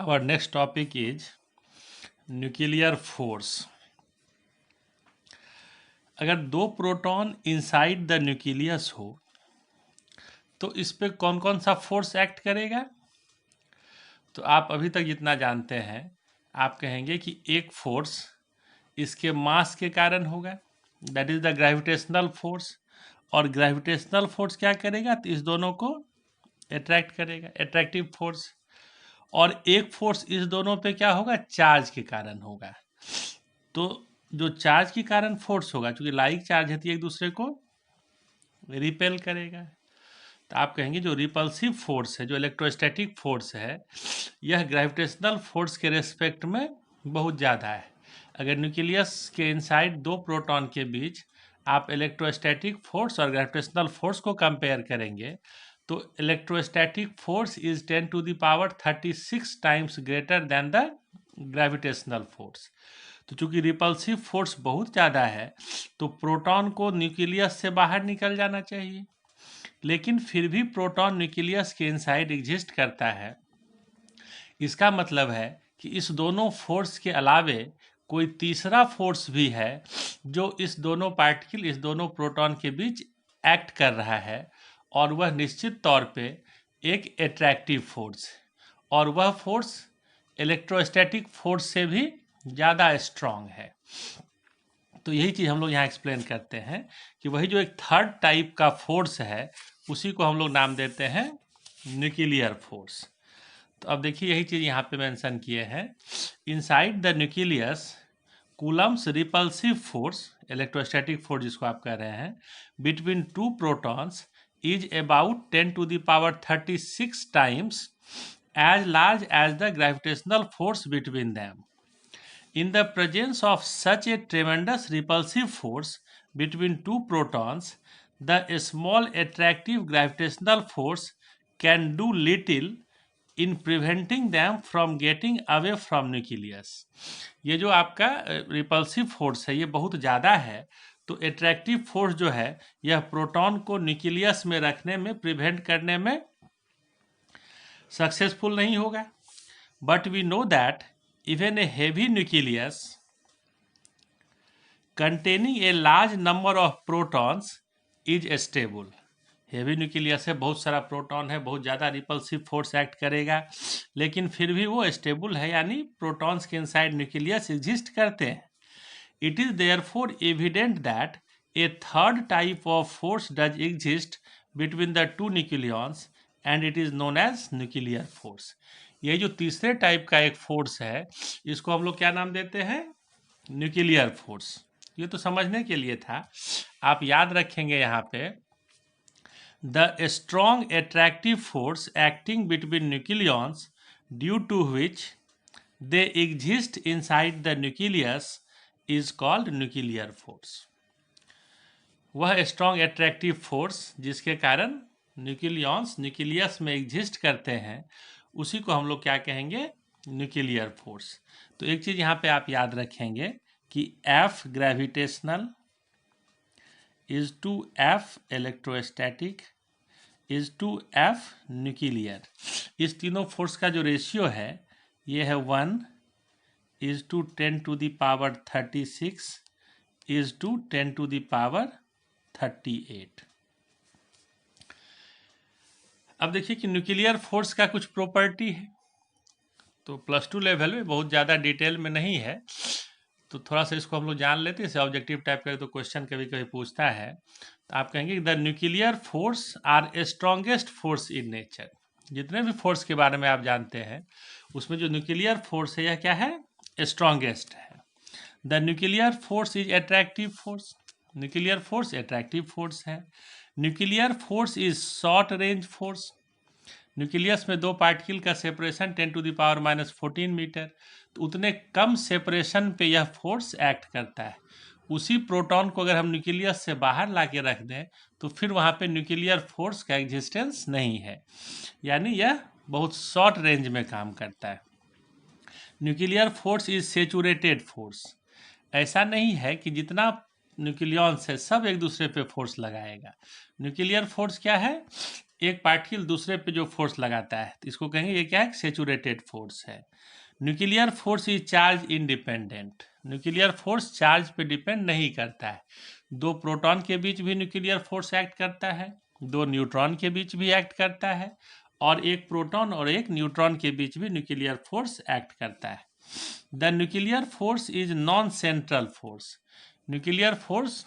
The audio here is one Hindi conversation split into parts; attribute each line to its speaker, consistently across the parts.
Speaker 1: Our next topic is nuclear force. अगर दो प्रोटॉन इनसाइड द न्यूक्लियस हो तो इस पे कौन कौन सा फोर्स एक्ट करेगा? तो आप अभी तक जितना जानते हैं आप कहेंगे कि एक फोर्स इसके मास के कारण होगा, that is the gravitational force. और ग्रेविटेशनल फोर्स क्या करेगा? तो इस दोनों को अट्रैक्ट करेगा, अट्रैक्टिव फोर्स। और एक फोर्स इस दोनों पे क्या होगा? चार्ज के कारण होगा। तो जो चार्ज के कारण फोर्स होगा, चूंकि लाइक चार्ज है तो एक दूसरे को रिपेल करेगा। तो आप कहेंगे जो रिपल्सिव फोर्स है, जो इलेक्ट्रोस्टैटिक फोर्स है, यह ग्रेविटेशनल फोर्स के रेस्पेक्ट में बहुत ज़्यादा है। अगर न्यूक्लियस के इनसाइड दो प्रोटॉन के बीच आप इलेक्ट्रोस्टैटिक फोर्स और ग्रेविटेशनल फोर्स को कंपेयर करेंगे तो electrostatic force is 10⁻36 times greater than the gravitational force. तो चूंकि रिपल्सिव फोर्स बहुत ज़्यादा है तो प्रोटॉन को न्यूक्लियस से बाहर निकल जाना चाहिए, लेकिन फिर भी प्रोटॉन न्यूक्लियस के इनसाइड एग्जिस्ट करता है। इसका मतलब है कि इस दोनों फोर्स के अलावे कोई तीसरा फोर्स भी है जो इस दोनों पार्टिकल, इस दोनों प्रोटॉन के बीच एक्ट कर रहा है, और वह निश्चित तौर पे एक एट्रैक्टिव फोर्स है, और वह फोर्स इलेक्ट्रोस्टैटिक फोर्स से भी ज़्यादा स्ट्रांग है। तो यही चीज़ हम लोग यहाँ एक्सप्लेन करते हैं कि वही जो एक थर्ड टाइप का फोर्स है उसी को हम लोग नाम देते हैं न्यूक्लियर फोर्स। तो अब देखिए यही चीज़ यहाँ पे मेंशन किए हैं। Inside the nucleus Coulomb's repulsive force, electrostatic force जिसको आप कह रहे हैं, between two protons is about 10⁻36 times as large as the gravitational force between them. In the presence of such a tremendous repulsive force between two protons, the small attractive gravitational force can do little in preventing them from getting away from nucleus. ये जो आपका रिपल्सिव फोर्स है ये बहुत ज़्यादा है, तो एट्रैक्टिव फोर्स जो है यह प्रोटॉन को न्यूक्लियस में रखने में, प्रिवेंट करने में सक्सेसफुल नहीं होगा। But we know that even a heavy nucleus containing a large number of protons is stable. Heavy nucleus है, बहुत सारा प्रोटॉन है, बहुत ज़्यादा रिपल्सिव फोर्स एक्ट करेगा, लेकिन फिर भी वो स्टेबल है, यानी प्रोटॉन्स के इनसाइड न्यूक्लियस एग्जिस्ट करते हैं। It is therefore evident that a third type of force does exist between the two nucleons and it is known as nuclear force. ये जो तीसरे टाइप का एक फोर्स है इसको हम लोग क्या नाम देते हैं? Nuclear force. ये तो समझने के लिए था, आप याद रखेंगे यहाँ पे the strong attractive force acting between nucleons due to which they exist inside the nucleus is called nuclear force. वह स्ट्रॉन्ग एट्रैक्टिव फोर्स जिसके कारण न्यूक्लियॉन्स न्यूक्लियस में एग्जिस्ट करते हैं उसी को हम लोग क्या कहेंगे? Nuclear force. तो एक चीज़ यहाँ पे आप याद रखेंगे कि F gravitational is to F electrostatic is to F nuclear. इस तीनों फोर्स का जो रेशियो है ये है 1:10⁻36 इज टू 10⁻38। अब देखिए कि न्यूक्लियर फोर्स का कुछ प्रॉपर्टी है, तो +2 लेवल में बहुत ज़्यादा डिटेल में नहीं है, तो थोड़ा सा इसको हम लोग जान लेते हैं। इसे ऑब्जेक्टिव टाइप का तो क्वेश्चन कभी कभी पूछता है, तो आप कहेंगे the nuclear force are strongest force in nature. जितने भी फोर्स के बारे में आप जानते हैं उसमें जो न्यूक्लियर फोर्स है यह क्या है? स्ट्रॉन्गेस्ट है। The nuclear force is attractive force. Nuclear force attractive force है। Nuclear force is short range force. Nucleus में दो पार्टिकल का सेपरेशन 10⁻14 मीटर, तो उतने कम सेपरेशन पे यह फोर्स एक्ट करता है। उसी प्रोटॉन को अगर हम न्यूक्लियस से बाहर ला के रख दें तो फिर वहाँ पे न्यूक्लियर फोर्स का एग्जिस्टेंस नहीं है, यानी यह बहुत शॉर्ट रेंज में काम करता है। Nuclear force is saturated force. ऐसा नहीं है कि जितना न्यूक्लियॉन्स है सब एक दूसरे पे फोर्स लगाएगा। न्यूक्लियर फोर्स क्या है? एक पार्टिकल दूसरे पे जो फोर्स लगाता है तो इसको कहेंगे ये क्या है, सेचुरेटेड फोर्स है। Nuclear force is charge independent. Nuclear force charge पे डिपेंड नहीं करता है। दो प्रोटॉन के बीच भी न्यूक्लियर फोर्स एक्ट करता है, दो न्यूट्रॉन के बीच भी एक्ट करता है, और एक प्रोटॉन और एक न्यूट्रॉन के बीच भी न्यूक्लियर फोर्स एक्ट करता है। The nuclear force is non central force. Nuclear force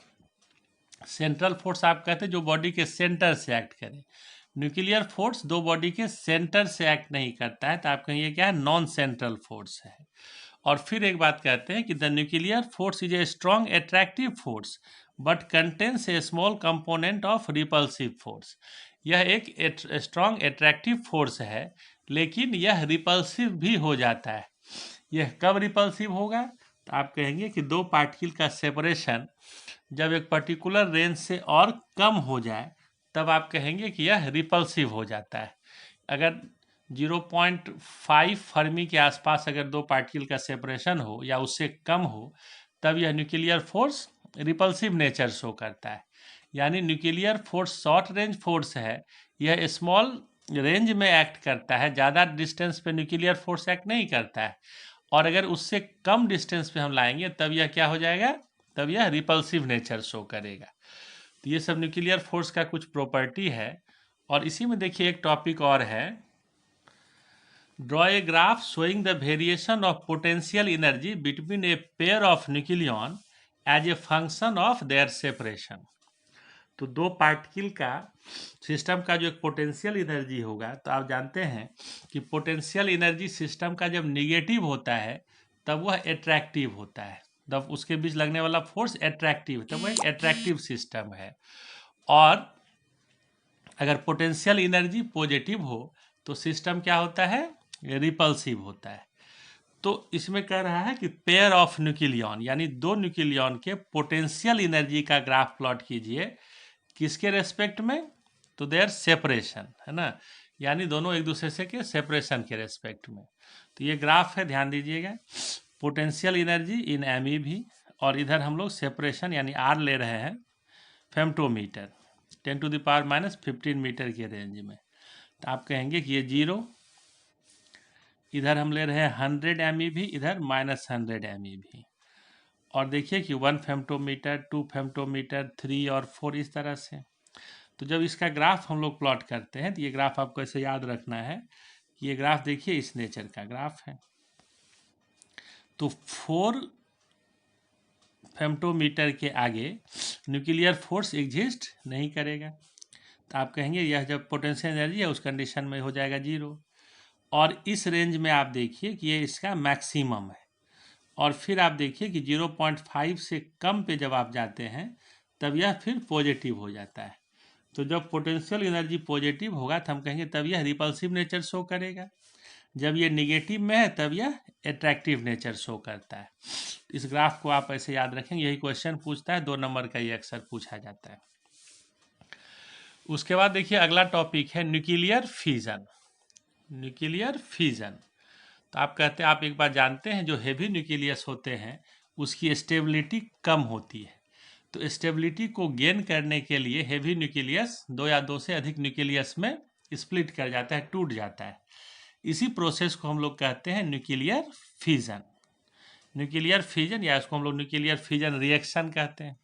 Speaker 1: central force आप कहते हैं जो बॉडी के सेंटर से एक्ट करे। न्यूक्लियर फोर्स दो बॉडी के सेंटर से एक्ट नहीं करता है, तो आप कहेंगे क्या है, नॉन सेंट्रल फोर्स है। और फिर एक बात कहते हैं कि the nuclear force is a strong attractive force but contains A small component of repulsive force. यह एक स्ट्रॉन्ग एट्रैक्टिव फोर्स है, लेकिन यह रिपल्सिव भी हो जाता है। यह कब रिपल्सिव होगा, तो आप कहेंगे कि दो पार्टिकल का सेपरेशन जब एक पर्टिकुलर रेंज से और कम हो जाए तब आप कहेंगे कि यह रिपल्सिव हो जाता है। अगर 0.5 फर्मी के आसपास अगर दो पार्टिकल का सेपरेशन हो या उससे कम हो तब यह nuclear force repulsive nature show करता है। यानी nuclear force short range force है, यह स्मॉल रेंज में एक्ट करता है, ज़्यादा डिस्टेंस पे न्यूक्लियर फोर्स एक्ट नहीं करता है। और अगर उससे कम डिस्टेंस पे हम लाएंगे तब यह क्या हो जाएगा, तब यह रिपल्सिव नेचर शो करेगा। तो ये सब न्यूक्लियर फोर्स का कुछ प्रॉपर्टी है। और इसी में देखिए एक टॉपिक और है, draw a graph showing the variation of potential energy between a pair of nucleon as a function of their separation. तो दो पार्टिकल का सिस्टम का जो एक पोटेंशियल एनर्जी होगा, तो आप जानते हैं कि पोटेंशियल एनर्जी सिस्टम का जब निगेटिव होता है तब वह एट्रैक्टिव होता है, तब उसके बीच लगने वाला फोर्स एट्रैक्टिव, तब वह एक एट्रैक्टिव सिस्टम है। और अगर पोटेंशियल एनर्जी पॉजिटिव हो तो सिस्टम क्या होता है, रिपल्सिव होता है। तो इसमें कह रहा है कि पेयर ऑफ न्यूक्लियन यानी दो न्यूक्लियन के पोटेंशियल एनर्जी का ग्राफ प्लॉट कीजिए, किसके रेस्पेक्ट में, तो देयर सेपरेशन, है ना, यानी दोनों एक दूसरे से के सेपरेशन के रेस्पेक्ट में। तो ये ग्राफ है, ध्यान दीजिएगा, पोटेंशियल एनर्जी इन MeV, और इधर हम लोग सेपरेशन यानी R ले रहे हैं फेम्टोमीटर 10⁻⁻15 मीटर के रेंज में। तो आप कहेंगे कि ये 0, इधर हम ले रहे हैं 100 MeV, इधर -100 MeV। और देखिए कि 1 फेम्टोमीटर, 2 फेम्टोमीटर, 3 और 4 इस तरह से। तो जब इसका ग्राफ हम लोग प्लॉट करते हैं तो ये ग्राफ आपको ऐसे याद रखना है कि ये ग्राफ देखिए इस नेचर का ग्राफ है। तो 4 फेम्टोमीटर के आगे न्यूक्लियर फोर्स एग्जिस्ट नहीं करेगा, तो आप कहेंगे यह जब पोटेंशियल एनर्जी है उस कंडीशन में हो जाएगा 0। और इस रेंज में आप देखिए कि ये इसका मैक्सिमम है। और फिर आप देखिए कि 0.5 से कम पे जब आप जाते हैं तब यह फिर पॉजिटिव हो जाता है। तो जब पोटेंशियल एनर्जी पॉजिटिव होगा तो हम कहेंगे तब यह रिपल्सिव नेचर शो करेगा, जब ये निगेटिव में है तब यह एट्रैक्टिव नेचर शो करता है। इस ग्राफ को आप ऐसे याद रखेंगे, यही क्वेश्चन पूछता है, 2 नंबर का ये अक्सर पूछा जाता है। उसके बाद देखिए अगला टॉपिक है न्यूक्लियर फिजन। न्यूक्लियर फिजन, तो आप कहते हैं, आप एक बार जानते हैं जो हेवी न्यूक्लियस होते हैं उसकी स्टेबिलिटी कम होती है। तो स्टेबिलिटी को गेन करने के लिए हेवी न्यूक्लियस 2 या 2 से अधिक न्यूक्लियस में स्प्लिट कर जाता है, टूट जाता है। इसी प्रोसेस को हम लोग कहते हैं न्यूक्लियर फिजन। न्यूक्लियर फिजन या इसको हम लोग न्यूक्लियर फिजन रिएक्शन कहते हैं।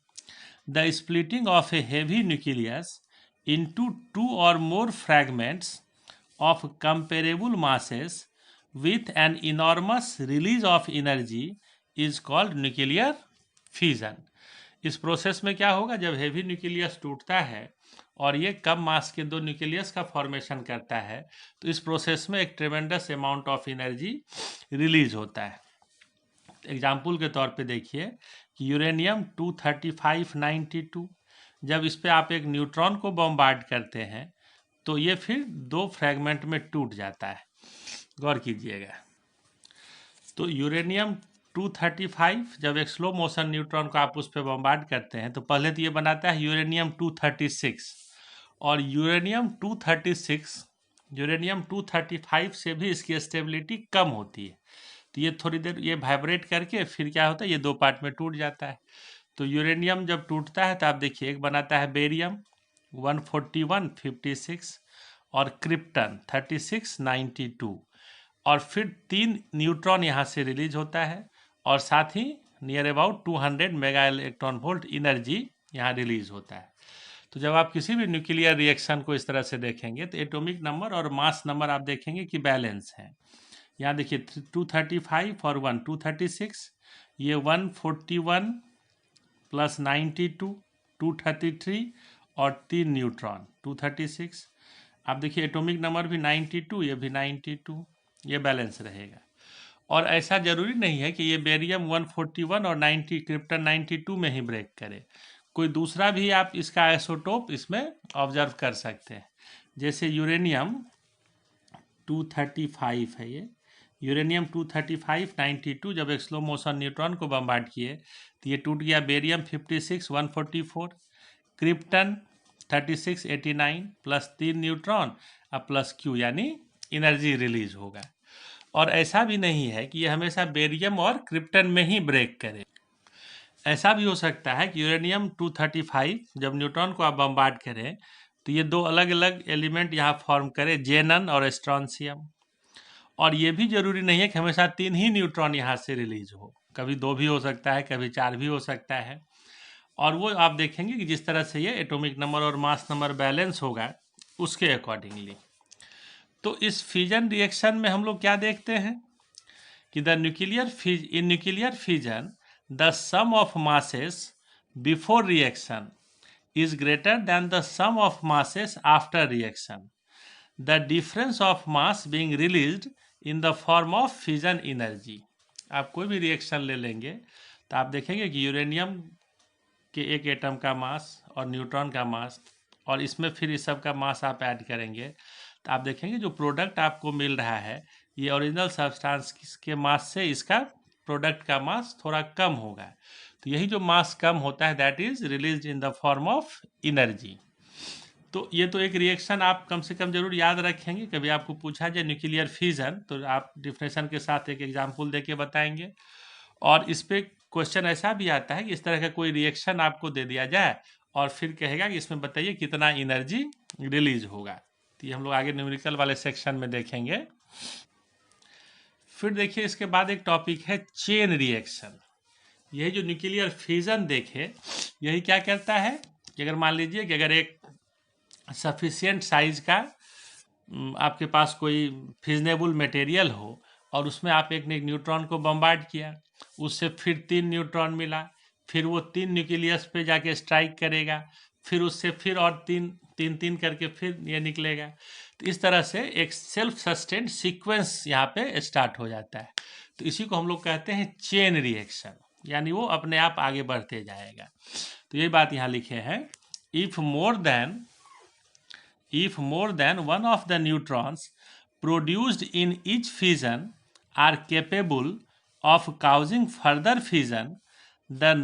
Speaker 1: The splitting of a heavy nucleus into 2 और more fragments of comparable masses with an enormous release of energy is called nuclear fission। इस प्रोसेस में क्या होगा, जब हेवी न्यूक्लियस टूटता है और ये कम मास के दो न्यूक्लियस का फॉर्मेशन करता है तो इस प्रोसेस में एक ट्रेमेंडस अमाउंट ऑफ एनर्जी रिलीज होता है। एग्जाम्पल के तौर पे देखिए कि यूरेनियम 23592, जब इस पे आप एक न्यूट्रॉन को बॉम्बार्ड करते हैं तो ये फिर 2 फ्रैगमेंट में टूट जाता है। गौर कीजिएगा, तो यूरेनियम 235 जब एक स्लो मोशन न्यूट्रॉन को आप उस पर बॉम्बार्ड करते हैं तो पहले तो ये बनाता है यूरेनियम 236, और यूरेनियम 235 से भी इसकी स्टेबिलिटी कम होती है। तो ये थोड़ी देर ये वाइब्रेट करके फिर क्या होता है, ये 2 पार्ट में टूट जाता है। तो यूरेनियम जब टूटता है तो आप देखिए एक बनाता है बेरियम 14156, और क्रिप्टन 3692, और फिर 3 न्यूट्रॉन यहाँ से रिलीज होता है, और साथ ही near about 200 mega electron volt energy यहाँ रिलीज होता है। तो जब आप किसी भी न्यूक्लियर रिएक्शन को इस तरह से देखेंगे तो एटॉमिक नंबर और मास नंबर आप देखेंगे कि बैलेंस है। यहाँ देखिए 235 और 1 236, ये 141 प्लस 92 233 और 3 न्यूट्रॉन 236। आप देखिए एटॉमिक नंबर भी 92, ये भी 92, ये बैलेंस रहेगा। और ऐसा जरूरी नहीं है कि ये बेरियम 141 और 90 क्रिप्टन 92 में ही ब्रेक करे, कोई दूसरा भी आप इसका आइसोटोप इसमें ऑब्जर्व कर सकते हैं। जैसे यूरेनियम 235 है, ये यूरेनियम 235 92 जब एक स्लो मोशन न्यूट्रॉन को बम्बार्ड किए तो ये टूट गया। बेरियम 56 144, क्रिप्टन 36 89 प्लस 3 न्यूट्रॉन अब प्लस क्यू, यानी एनर्जी रिलीज होगा। और ऐसा भी नहीं है कि ये हमेशा बेरियम और क्रिप्टन में ही ब्रेक करे, ऐसा भी हो सकता है कि यूरेनियम 235 जब न्यूट्रॉन को आप बम्बार्ड करें तो ये 2 अलग अलग एलिमेंट यहाँ फॉर्म करे, जेनन और स्ट्रॉन्सियम। और ये भी जरूरी नहीं है कि हमेशा 3 ही न्यूट्रॉन यहाँ से रिलीज हो, कभी 2 भी हो सकता है, कभी 4 भी हो सकता है। और वो आप देखेंगे कि जिस तरह से ये एटॉमिक नंबर और मास नंबर बैलेंस होगा उसके अकॉर्डिंगली। तो इस फिजन रिएक्शन में हम लोग क्या देखते हैं कि इन nuclear fission the sum of masses before reaction is greater than the sum of masses after reaction, the difference of mass being released in the form of fission energy। आप कोई भी रिएक्शन ले लेंगे तो आप देखेंगे कि यूरेनियम के एक एटम का मास और न्यूट्रॉन का मास, और इसमें फिर इस सब का मास आप ऐड करेंगे तो आप देखेंगे जो प्रोडक्ट आपको मिल रहा है ये ओरिजिनल सब्सटेंस के मास से इसका प्रोडक्ट का मास थोड़ा कम होगा। तो यही जो मास कम होता है that is release in the form of energy. तो ये तो एक रिएक्शन आप कम से कम जरूर याद रखेंगे। कभी आपको पूछा जाए न्यूक्लियर फिजन तो आप डिफिनेशन के साथ एक एग्जाम्पल देके बताएंगे। और इस पे क्वेश्चन ऐसा भी आता है कि इस तरह का कोई रिएक्शन आपको दे दिया जाए और फिर कहेगा कि इसमें बताइए कितना एनर्जी रिलीज होगा। तो ये हम लोग आगे न्यूमेरिकल वाले सेक्शन में देखेंगे। फिर देखिए इसके बाद एक टॉपिक है चेन रिएक्शन। यही जो न्यूक्लियर फिजन देखे यही क्या करता है कि अगर मान लीजिए कि अगर एक सफिशिएंट साइज का आपके पास कोई फिजनेबल मटेरियल हो और उसमें आप एक न्यूट्रॉन को बम्बार्ड किया, उससे फिर 3 न्यूट्रॉन मिला, फिर वो 3 न्यूक्लियस पे जाके स्ट्राइक करेगा, फिर उससे फिर और 3 करके फिर ये निकलेगा। तो इस तरह से एक सेल्फ सस्टेन्ड सीक्वेंस यहाँ पे स्टार्ट हो जाता है। तो इसी को हम लोग कहते हैं चेन रिएक्शन, यानी वो अपने आप आगे बढ़ते जाएगा। तो ये बात यहाँ लिखे हैं, if more than one of the neutrons produced in each fission are capable of causing further fission, the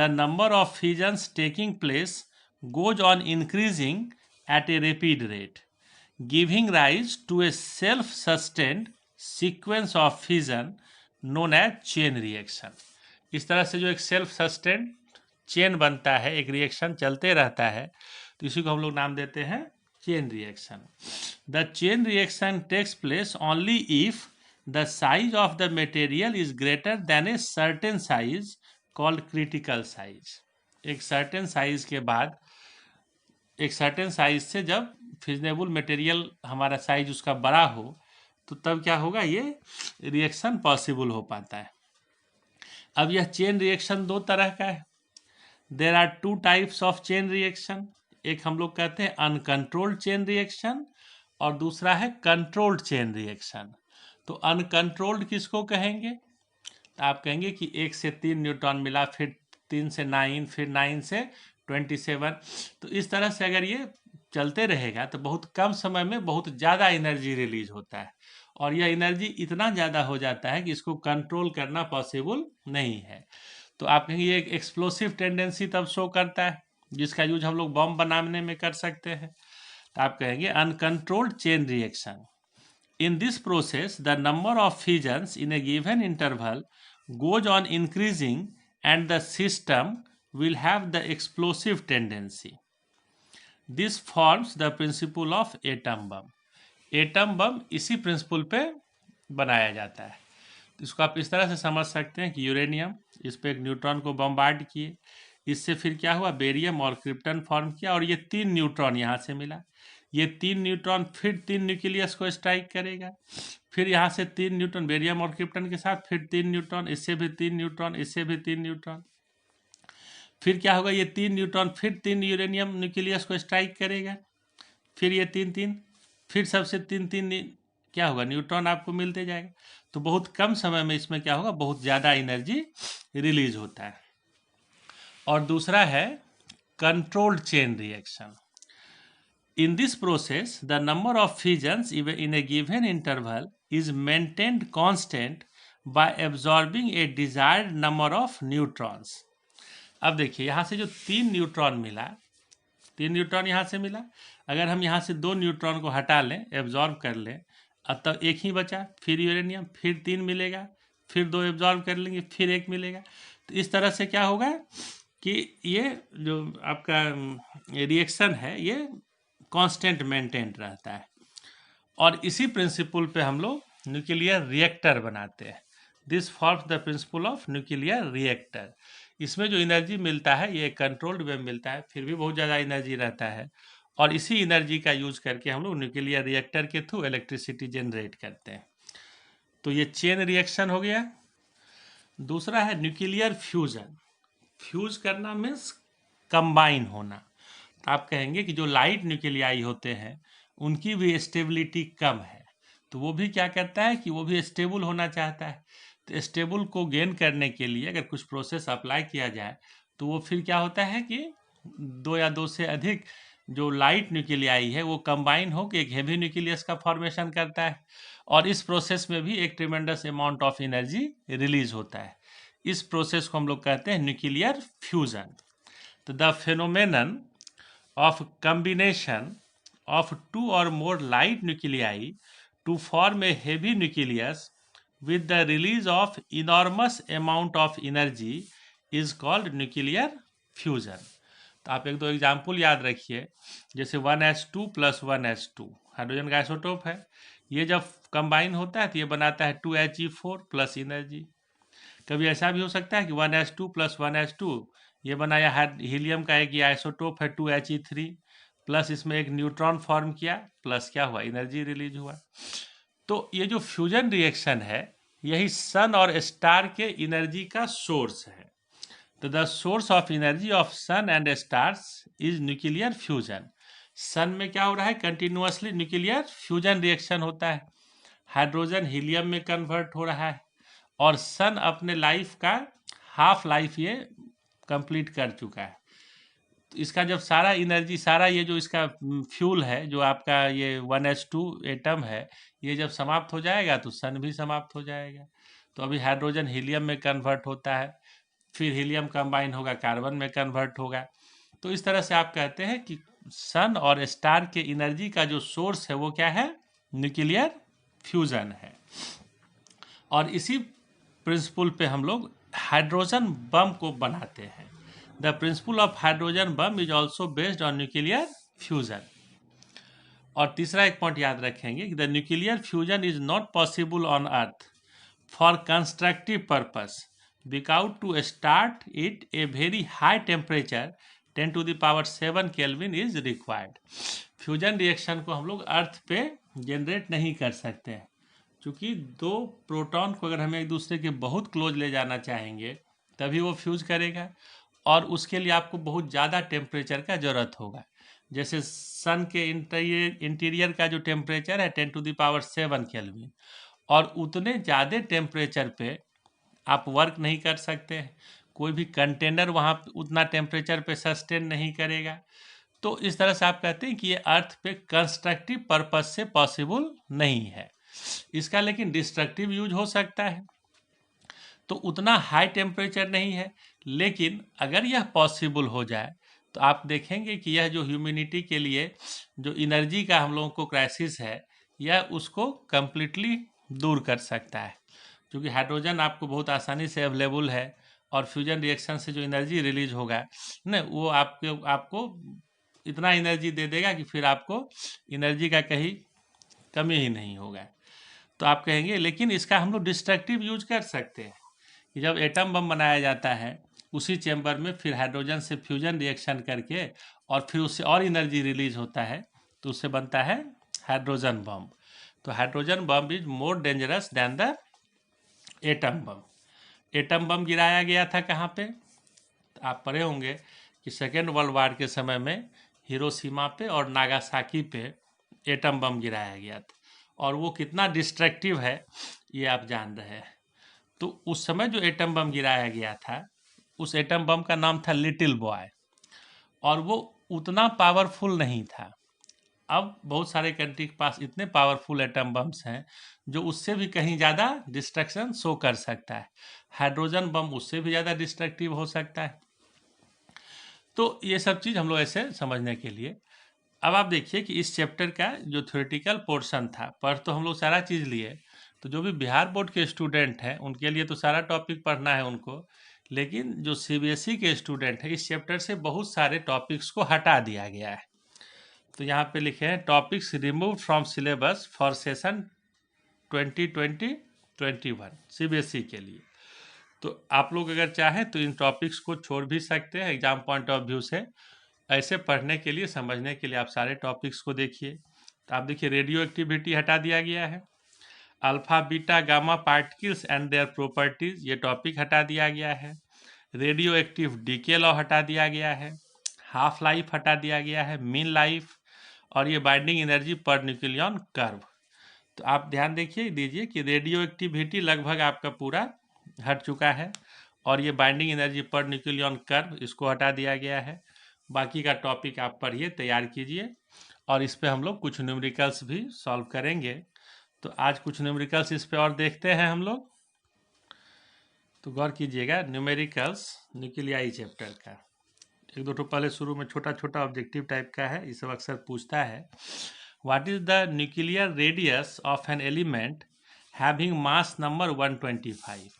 Speaker 1: number of fissions taking place goes on increasing at a rapid rate, giving rise to a self-sustained sequence of fission known as chain reaction। इस तरह से जो एक सेल्फ सस्टेन्ड चेन बनता है, एक रिएक्शन चलते रहता है, तो इसी को हम लोग नाम देते हैं chain reaction. The chain reaction takes place only if the size of the material is greater than a certain size called critical size. एक सर्टेन साइज के बाद, एक सर्टेन साइज से जब फिजनेबल मटेरियल हमारा साइज उसका बड़ा हो तो तब क्या होगा, ये रिएक्शन पॉसिबल हो पाता है। अब यह चेन रिएक्शन 2 तरह का है। There are 2 types of chain reaction. एक हम लोग कहते हैं अनकंट्रोल्ड चेन रिएक्शन और दूसरा है कंट्रोल्ड चेन रिएक्शन। तो अनकंट्रोल्ड किसको कहेंगे, तो आप कहेंगे कि 1 से 3 न्यूट्रॉन मिला, फिर 3 से 9, फिर 9 से 27। तो इस तरह से अगर ये चलते रहेगा तो बहुत कम समय में बहुत ज़्यादा एनर्जी रिलीज होता है, और यह एनर्जी इतना ज़्यादा हो जाता है कि इसको कंट्रोल करना पॉसिबल नहीं है। तो आप कहेंगे ये एक एक्सप्लोसिव टेंडेंसी तब शो करता है जिसका यूज हम लोग बम बनाने में कर सकते हैं। तो आप कहेंगे uncontrolled chain reaction. In this process the number of fissions in a given interval goes on increasing and the system will have the explosive tendency। This forms the principle of atom bomb. Atom bomb इसी प्रिंसिपल पे बनाया जाता है। तो इसको आप इस तरह से समझ सकते हैं कि यूरेनियम, इस पे एक न्यूट्रॉन को बम्बार्ड किए, इससे फिर क्या हुआ, बेरियम और क्रिप्टन फॉर्म किया, और ये 3 न्यूट्रॉन यहाँ से मिला। ये 3 न्यूट्रॉन फिर 3 न्यूक्लियस को स्ट्राइक करेगा, फिर यहाँ से 3 न्यूट्रॉन बेरियम और क्रिप्टन के साथ, फिर 3 न्यूट्रॉन, इससे भी 3 न्यूट्रॉन, इससे भी 3 न्यूट्रॉन, फिर क्या होगा, ये 3 न्यूट्रॉन फिर 3 यूरेनियम न्यूक्लियस को स्ट्राइक करेगा, फिर ये 3 3, फिर सबसे 3 3 क्या होगा, न्यूट्रॉन आपको मिलते जाएगा। तो बहुत कम समय में इसमें क्या होगा, बहुत ज़्यादा एनर्जी रिलीज होता है। और दूसरा है controlled chain reaction. In this process, the number of fissions in a given interval is maintained constant by absorbing a desired number of neutrons. अब देखिए यहाँ से जो 3 न्यूट्रॉन मिला, 3 न्यूट्रॉन यहाँ से मिला, अगर हम यहाँ से 2 न्यूट्रॉन को हटा लें, एब्जॉर्ब कर लें, अब तब एक ही बचा, फिर यूरेनियम, फिर 3 मिलेगा, फिर 2 एब्जॉर्ब कर लेंगे, फिर 1 मिलेगा। तो इस तरह से क्या होगा कि ये जो आपका रिएक्शन है ये कांस्टेंट मेंटेन रहता है। और इसी प्रिंसिपल पे हम लोग न्यूक्लियर रिएक्टर बनाते हैं। This forms the principle of nuclear reactor. इसमें जो एनर्जी मिलता है ये कंट्रोल्ड वे मिलता है, फिर भी बहुत ज़्यादा एनर्जी रहता है, और इसी एनर्जी का यूज करके हम लोग न्यूक्लियर रिएक्टर के थ्रू इलेक्ट्रिसिटी जनरेट करते हैं। तो ये चेन रिएक्शन हो गया। दूसरा है न्यूक्लियर फ्यूजन। फ्यूज करना मीन्स कंबाइन होना। आप कहेंगे कि जो लाइट न्यूक्लियाई होते हैं उनकी भी स्टेबिलिटी कम है, तो वो भी क्या करता है कि वो भी स्टेबल होना चाहता है। तो स्टेबल को गेन करने के लिए अगर कुछ प्रोसेस अप्लाई किया जाए तो वो फिर क्या होता है कि 2 या 2 से अधिक जो लाइट न्यूक्लियाई है वो कंबाइन होकर एक हेवी न्यूक्लियस का फॉर्मेशन करता है, और इस प्रोसेस में भी एक tremendous amount of energy release होता है। इस प्रोसेस को हम लोग कहते हैं न्यूक्लियर फ्यूजन। तो the phenomenon of combination of 2 or more light nuclei to form a heavy nucleus with the release of enormous amount of energy is called nuclear fusion. तो आप एक दो एग्जाम्पल याद रखिए, जैसे 1s2 + 1s2 हाइड्रोजन का आइसोटोप है, ये जब कंबाइन होता है तो ये बनाता है 2He4 प्लस एनर्जी। कभी ऐसा भी हो सकता है कि 1s2 + 1s2 ये बनाया है हीलियम का एक ये आइसोटोप है 2He3 प्लस इसमें एक न्यूट्रॉन फॉर्म किया, प्लस क्या हुआ, एनर्जी रिलीज हुआ। तो ये जो फ्यूजन रिएक्शन है यही सन और स्टार के एनर्जी का सोर्स है। तो the source of energy of sun and stars is nuclear fusion. Sun में क्या हो रहा है, कंटिन्यूअसली न्यूक्लियर फ्यूजन रिएक्शन होता है, हाइड्रोजन हीलियम में कन्वर्ट हो रहा है, और सन अपने लाइफ का हाफ लाइफ ये कंप्लीट कर चुका है। तो इसका जब सारा एनर्जी, सारा ये जो इसका फ्यूल है, जो आपका ये 1s2 एटम है, ये जब समाप्त हो जाएगा तो सन भी समाप्त हो जाएगा। तो अभी हाइड्रोजन हीलियम में कन्वर्ट होता है, फिर हीलियम कंबाइन होगा कार्बन में कन्वर्ट होगा। तो इस तरह से आप कहते हैं कि सन और स्टार के एनर्जी का जो सोर्स है वो क्या है, न्यूक्लियर फ्यूजन है। और इसी प्रिंसिपल पे हम लोग हाइड्रोजन बम को बनाते हैं। The principle of hydrogen bomb is also based on nuclear fusion. और तीसरा एक पॉइंट याद रखेंगे कि the nuclear fusion is not possible on earth for constructive purpose because to start it a very high temperature 10⁻⁷ kelvin is required. Fusion reaction को हम लोग अर्थ पे जनरेट नहीं कर सकते हैं, क्योंकि 2 प्रोटॉन को अगर हम एक दूसरे के बहुत क्लोज ले जाना चाहेंगे तभी वो फ्यूज करेगा, और उसके लिए आपको बहुत ज़्यादा टेम्परेचर का ज़रूरत होगा। जैसे सन के इंटीरियर का जो टेम्परेचर है 10⁻⁷ केल्विन, और उतने ज़्यादा टेम्परेचर पे आप वर्क नहीं कर सकते हैं, कोई भी कंटेनर वहाँ उतना टेम्परेचर पे सस्टेन नहीं करेगा। तो इस तरह से आप कहते हैं कि ये अर्थ पे कंस्ट्रक्टिव पर्पस से पॉसिबल नहीं है। इसका लेकिन डिस्ट्रक्टिव यूज हो सकता है, तो उतना हाई टेम्परेचर नहीं है, लेकिन अगर यह पॉसिबल हो जाए तो आप देखेंगे कि यह जो ह्यूमैनिटी के लिए जो एनर्जी का हम लोगों को क्राइसिस है, यह उसको कम्प्लीटली दूर कर सकता है, क्योंकि हाइड्रोजन आपको बहुत आसानी से अवेलेबल है, और फ्यूजन रिएक्शन से जो एनर्जी रिलीज होगा ना वो आपको इतना एनर्जी दे देगा कि फिर आपको एनर्जी का कहीं कमी ही नहीं होगा। तो आप कहेंगे लेकिन इसका हम लोग डिस्ट्रक्टिव यूज कर सकते हैं कि जब एटम बम बनाया जाता है उसी चैम्बर में फिर हाइड्रोजन से फ्यूजन रिएक्शन करके और फिर उससे और एनर्जी रिलीज होता है तो उससे बनता है हाइड्रोजन बम। तो hydrogen bomb is more dangerous than the atom bomb. Atom bomb गिराया गया था कहाँ पे? तो आप पढ़े होंगे कि सेकेंड वर्ल्ड वार के समय में हिरोशिमा पे और नागासाकी पे एटम बम गिराया गया था और वो कितना डिस्ट्रक्टिव है ये आप जान रहे हैं। तो उस समय जो एटम बम गिराया गया था उस एटम बम का नाम था लिटिल बॉय और वो उतना पावरफुल नहीं था। अब बहुत सारे कंट्री के पास इतने पावरफुल एटम बम्स हैं जो उससे भी कहीं ज़्यादा डिस्ट्रक्शन शो कर सकता है। हाइड्रोजन बम उससे भी ज़्यादा डिस्ट्रक्टिव हो सकता है। तो ये सब चीज़ हम लोग ऐसे समझने के लिए। अब आप देखिए कि इस चैप्टर का जो थ्योरेटिकल पोर्शन था, पढ़ तो हम लोग सारा चीज़ लिए, तो जो भी बिहार बोर्ड के स्टूडेंट हैं उनके लिए तो सारा टॉपिक पढ़ना है उनको, लेकिन जो सीबीएसई के स्टूडेंट हैं इस चैप्टर से बहुत सारे टॉपिक्स को हटा दिया गया है। तो यहाँ पे लिखे हैं topics remove from syllabus for session 2020-21 CBSE के लिए। तो आप लोग अगर चाहें तो इन टॉपिक्स को छोड़ भी सकते हैं एग्जाम पॉइंट ऑफ व्यू से। ऐसे पढ़ने के लिए, समझने के लिए आप सारे टॉपिक्स को देखिए। तो आप देखिए रेडियो एक्टिविटी हटा दिया गया है, alpha beta gamma particles and their properties ये टॉपिक हटा दिया गया है, रेडियो एक्टिव डीके लॉ हटा दिया गया है, हाफ लाइफ हटा दिया गया है, मीन लाइफ और ये binding energy per nucleon curve. तो आप ध्यान देखिए दीजिए कि रेडियो एक्टिविटी लगभग आपका पूरा हट चुका है और ये binding energy per nucleon curve इसको हटा दिया गया है। बाकी का टॉपिक आप पढ़िए, तैयार कीजिए और इस पे हम लोग कुछ न्यूमेरिकल्स भी सॉल्व करेंगे। तो आज कुछ न्यूमेरिकल्स इस पे और देखते हैं हम लोग। तो गौर कीजिएगा, न्यूमेरिकल्स न्यूक्लियाई चैप्टर का एक दो पहले शुरू में छोटा छोटा ऑब्जेक्टिव टाइप का है, ये सब अक्सर पूछता है। What is the nuclear radius of an element having mass number 125?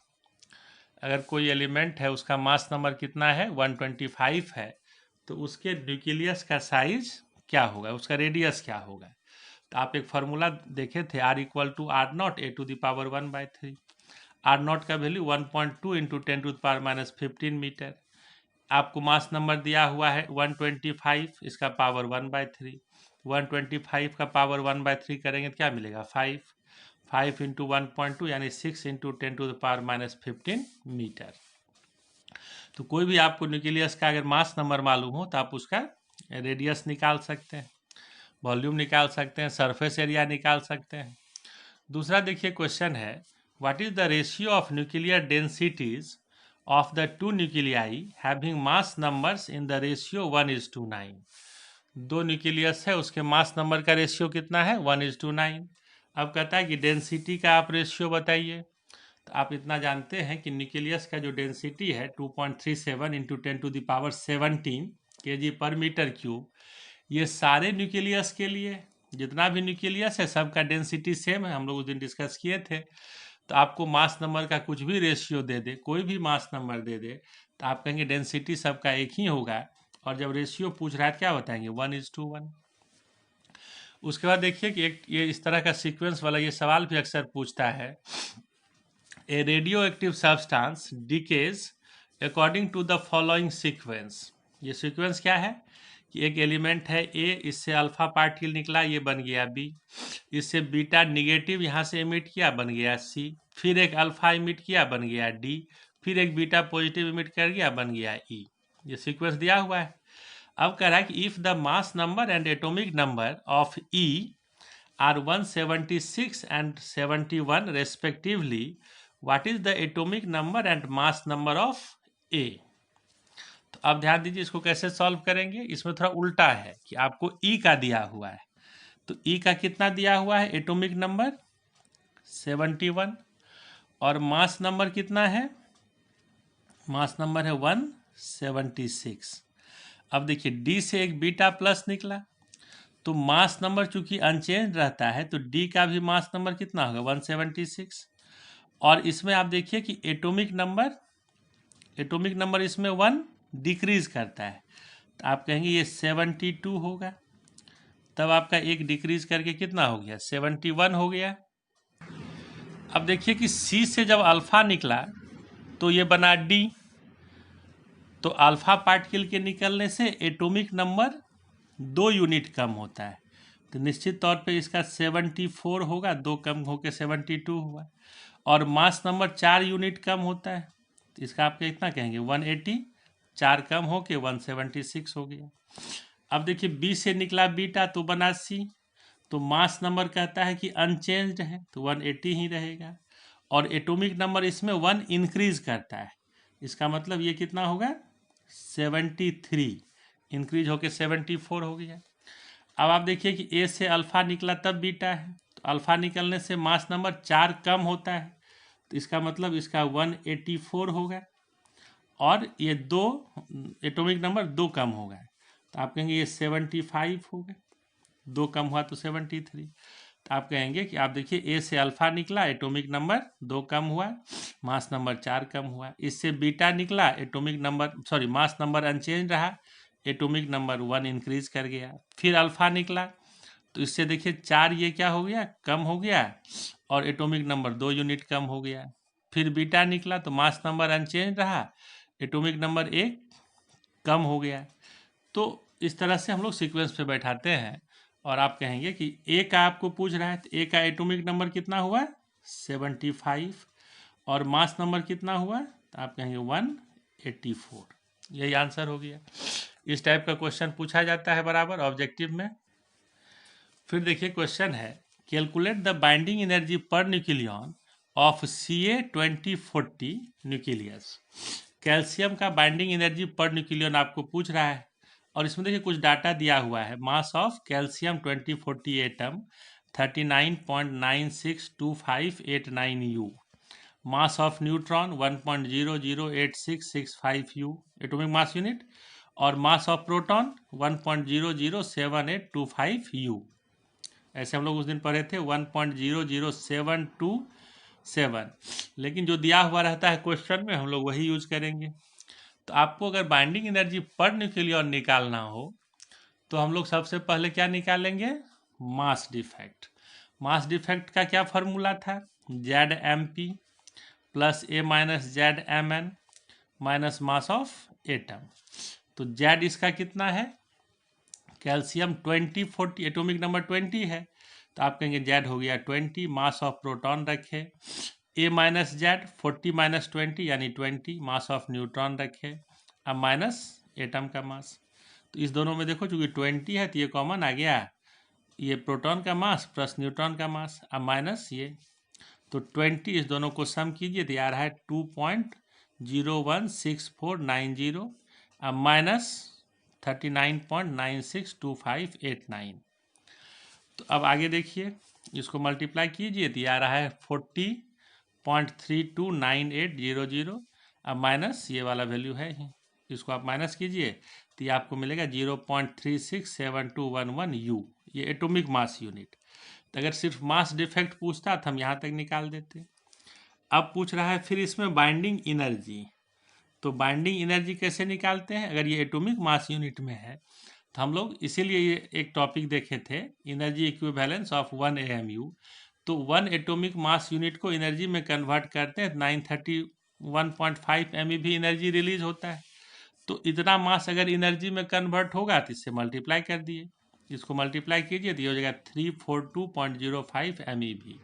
Speaker 1: अगर कोई एलिमेंट है उसका मास नंबर कितना है 125 है, तो उसके न्यूक्लियस का साइज क्या होगा, उसका रेडियस क्या होगा? तो आप एक फार्मूला देखे थे, R equal to R not A to the power 1/3। R not का वैल्यू 1.2 इंटू 10⁻⁻15 मीटर। आपको मास नंबर दिया हुआ है 125, इसका पावर 1/3। 125 का पावर 1/3 करेंगे तो क्या मिलेगा 5। 5 इंटू 1.2 यानी 6 इंटू 10⁻⁻15 मीटर। तो कोई भी आपको न्यूक्लियस का अगर मास नंबर मालूम हो तो आप उसका रेडियस निकाल सकते हैं, वॉल्यूम निकाल सकते हैं, सरफेस एरिया निकाल सकते हैं। दूसरा देखिए क्वेश्चन है, what is the ratio of nuclear densities of the two nuclei having mass numbers in the ratio 1:9? दो न्यूक्लियस है उसके मास नंबर का रेशियो कितना है 1:9। अब कहता है कि डेंसिटी का आप रेशियो बताइए। तो आप इतना जानते हैं कि न्यूक्लियस का जो डेंसिटी है 2.37 इंटू 10⁻17 kg पर मीटर क्यूब। ये सारे न्यूक्लियस के लिए जितना भी न्यूक्लियस है सबका डेंसिटी सेम है, हम लोग उस दिन डिस्कस किए थे। तो आपको मास नंबर का कुछ भी रेशियो दे दे, कोई भी मास नंबर दे दे, तो आप कहेंगे डेंसिटी सबका एक ही होगा और जब रेशियो पूछ रहा है क्या बताएंगे 1:1। उसके बाद देखिए कि एक ये इस तरह का सीक्वेंस वाला ये सवाल भी अक्सर पूछता है, a radio active substance decays according to the following sequence. ये सीक्वेंस क्या है कि एक एलिमेंट है ए, इससे अल्फा पार्टिकल निकला ये बन गया बी, इससे बीटा निगेटिव यहाँ से इमिट किया बन गया सी, फिर एक अल्फा इमिट किया बन गया डी, फिर एक बीटा पॉजिटिव इमिट कर गया बन गया ई। ये सीक्वेंस दिया हुआ है। अब कह रहा है कि if the mass number and atomic number of E are 176 and 71 respectively, what is the atomic number and mass number of A? तो अब ध्यान दीजिए इसको कैसे सॉल्व करेंगे। इसमें थोड़ा उल्टा है कि आपको ई का दिया हुआ है, तो ई का कितना दिया हुआ है एटॉमिक नंबर 71 और मास नंबर कितना है, मास नंबर है 176। अब देखिए डी से एक बीटा प्लस निकला, तो मास नंबर चूंकि अनचेंज रहता है तो डी का भी मास नंबर कितना होगा 176। और इसमें आप देखिए कि एटॉमिक नंबर इसमें 1 डिक्रीज करता है, तो आप कहेंगे ये 72 होगा। तब आपका एक डिक्रीज करके कितना हो गया, 71 हो गया। अब देखिए कि C से जब अल्फा निकला तो ये बना D, तो अल्फा पार्टिकल के निकलने से एटॉमिक नंबर 2 यूनिट कम होता है, तो निश्चित तौर पे इसका 74 होगा, 2 कम होकर 72 हुआ। और मास नंबर 4 यूनिट कम होता है, तो इसका आप कितना कहेंगे, 180, 4 कम होके 176 हो गया। अब देखिए बी से निकला बीटा तो बना सी, तो मास नंबर कहता है कि अनचेंज्ड है, तो 180 ही रहेगा। और एटॉमिक नंबर इसमें 1 इंक्रीज करता है, इसका मतलब ये कितना होगा, 73, इंक्रीज होके 74 हो गया। अब आप देखिए कि ए से अल्फा निकला तब बीटा है, तो अल्फा निकलने से मास नंबर 4 कम होता है, तो इसका मतलब इसका 184 होगा। और ये 2 एटॉमिक नंबर 2 कम होगा, तो आप कहेंगे ये 75 होगा, 2 कम हुआ तो 73। तो आप कहेंगे कि आप देखिए ए से अल्फा निकला, एटॉमिक नंबर 2 कम हुआ, मास नंबर 4 कम हुआ। इससे बीटा निकला, atomic number mass number unchanged रहा, एटॉमिक नंबर 1 इंक्रीज कर गया। फिर अल्फा निकला, तो इससे देखिए 4 ये क्या हो गया, कम हो गया, और एटॉमिक नंबर 2 यूनिट कम हो गया। फिर बीटा निकला तो मास नंबर अनचेंज रहा, एटॉमिक नंबर 1 कम हो गया। तो इस तरह से हम लोग सीक्वेंस पे बैठाते हैं, और आप कहेंगे कि ए का आपको पूछ रहा है, तो ए का एटॉमिक नंबर कितना हुआ, 75, और मास नंबर कितना हुआ, तो आप कहेंगे 184। यही आंसर हो गया। इस टाइप का क्वेश्चन पूछा जाता है बराबर ऑब्जेक्टिव में। फिर देखिए क्वेश्चन है, calculate the binding energy per nucleon of Ca2040 nucleus. Calcium का बाइंडिंग एनर्जी पर न्यूक्लियन आपको पूछ रहा है, और इसमें देखिए कुछ डाटा दिया हुआ है। Mass of calcium 2040 atom 39.962589 U, mass of neutron 1.008665 U atomic mass unit, और मास ऑफ प्रोटॉन 1.007825 U। ऐसे हम लोग उस दिन पढ़े थे 1.00727, लेकिन जो दिया हुआ रहता है क्वेश्चन में हम लोग वही यूज करेंगे। तो आपको अगर बाइंडिंग एनर्जी पर न्यूक्लियन निकालना हो तो हम लोग सबसे पहले क्या निकालेंगे, मास डिफेक्ट। मास डिफेक्ट का क्या फॉर्मूला था, ZMP plus A minus ZMN minus mass of atom. तो Z इसका कितना है, कैल्शियम 2040 एटॉमिक नंबर 20 है, तो आप कहेंगे Z हो गया 20, मास ऑफ प्रोटॉन रखे A माइनस Z 40 माइनस 20 यानी 20, मास ऑफ न्यूट्रॉन रखे, अब माइनस एटम का मास। तो इस दोनों में देखो चूंकि 20 है तो ये कॉमन आ गया, ये प्रोटॉन का मास प्लस न्यूट्रॉन का मास, अब माइनस ये, तो 20 इस दोनों को सम कीजिए तो आ रहा है 2.016490, अब माइनस 39.962589। तो अब आगे देखिए, इसको मल्टीप्लाई कीजिए तो आ रहा है 40.329800, अब माइनस ये वाला वैल्यू है ही, इसको आप माइनस कीजिए तो ये आपको मिलेगा 0.367211 U, ये एटॉमिक मास यूनिट। तो अगर सिर्फ मास डिफेक्ट पूछता तो हम यहाँ तक निकाल देते। अब पूछ रहा है फिर इसमें बाइंडिंग एनर्जी, तो बाइंडिंग एनर्जी कैसे निकालते हैं, अगर ये एटॉमिक मास यूनिट में है तो हम लोग इसीलिए ये एक टॉपिक देखे थे, एनर्जी इक्विवेलेंस ऑफ 1 AMU। तो 1 एटॉमिक मास यूनिट को एनर्जी में कन्वर्ट करते हैं, 931.5 MeV एनर्जी रिलीज होता है। तो इतना मास अगर एनर्जी में कन्वर्ट होगा तो इससे मल्टीप्लाई कर दिए, इसको मल्टीप्लाई कीजिए तो ये हो जाएगा 342.05 MeV,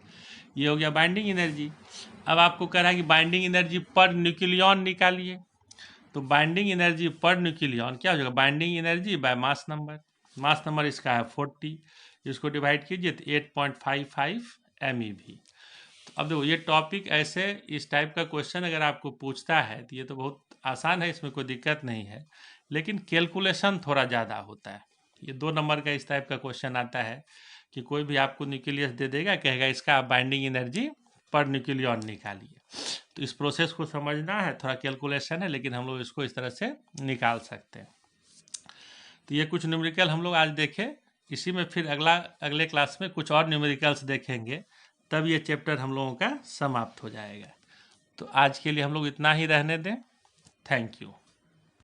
Speaker 1: ये हो गया बाइंडिंग एनर्जी। अब आपको कह रहा है कि बाइंडिंग एनर्जी पर न्यूक्लियन निकालिए, तो बाइंडिंग एनर्जी पर न्यूक्लियन क्या हो जाएगा, binding energy by mass number, mass number इसका है 40, इसको डिवाइड कीजिए तो 8.55 MeV। तो अब देखो ये टॉपिक ऐसे इस टाइप का क्वेश्चन अगर आपको पूछता है तो ये तो बहुत आसान है, इसमें कोई दिक्कत नहीं है, लेकिन कैलकुलेशन थोड़ा ज़्यादा होता है। ये 2 नंबर का इस टाइप का क्वेश्चन आता है कि कोई भी आपको न्यूक्लियस दे देगा, कहेगा इसका बाइंडिंग एनर्जी पर न्यूक्लियन निकालिए। तो इस प्रोसेस को समझना है, थोड़ा कैलकुलेशन है, लेकिन हम लोग इसको इस तरह से निकाल सकते हैं। तो ये कुछ न्यूमेरिकल हम लोग आज देखे, इसी में फिर अगले क्लास में कुछ और न्यूमेरिकल्स देखेंगे, तब ये चैप्टर हम लोगों का समाप्त हो जाएगा। तो आज के लिए हम लोग इतना ही रहने दें। Thank you.